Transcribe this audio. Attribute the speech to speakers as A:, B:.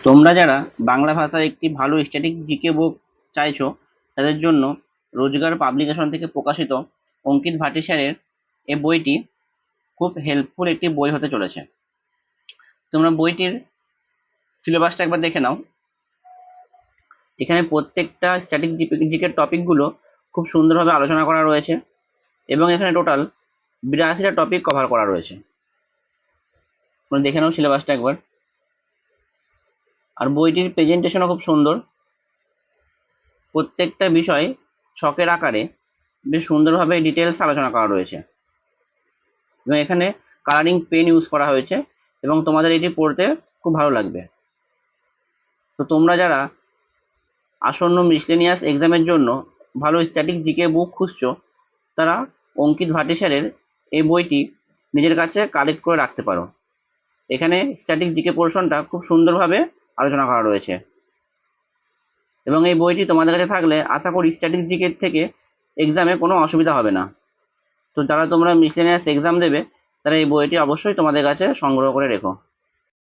A: তোমরা যারা বাংলা ভাষায় একটি ভালো স্ট্যাটিক জিকে বুক চাইছো তাদের জন্য রোজগার পাবলিকেশন থেকে প্রকাশিত অঙ্কিত ভাটি স্যারের এই বইটি খুব হেল্পফুল একটি বই হতে চলেছে। তোমরা বইটির সিলেবাসটা একবার দেখে নাও। এখানে প্রত্যেকটা স্ট্যাটিক জিকের টপিকগুলো খুব সুন্দরভাবে আলোচনা করা রয়েছে এবং এখানে টোটাল 82টা টপিক কভার করা রয়েছে। তোমরা দেখে নাও সিলেবাসটা একবার। আর বইটির প্রেজেন্টেশনও খুব সুন্দর, প্রত্যেকটা বিষয় ছকের আকারে বেশ সুন্দরভাবে ডিটেলস আলোচনা করা রয়েছে এবং এখানে কালারিং পেন ইউজ করা হয়েছে এবং তোমাদের এটি পড়তে খুব ভালো লাগবে। তো তোমরা যারা আসন্ন মিসলেনিয়াস এক্সামের জন্য ভালো স্ট্যাটিক জিকে বুক খুঁজছো তারা অঙ্কিত ভাটি স্যারের এই বইটি নিজের কাছে কালেক্ট করে রাখতে পারো। এখানে স্ট্যাটিক জিকে পোর্শনটা খুব সুন্দরভাবে আলোচনা করা রয়েছে এবং এই বইটি তোমাদের কাছে থাকলে আশা করি স্ট্যাটিক জিকে থেকে এক্সামে কোনো অসুবিধা হবে না। তো যারা তোমরা মিসলেনিয়াস এক্সাম দেবে তারা এই বইটি অবশ্যই তোমাদের কাছে সংগ্রহ করে রেখো।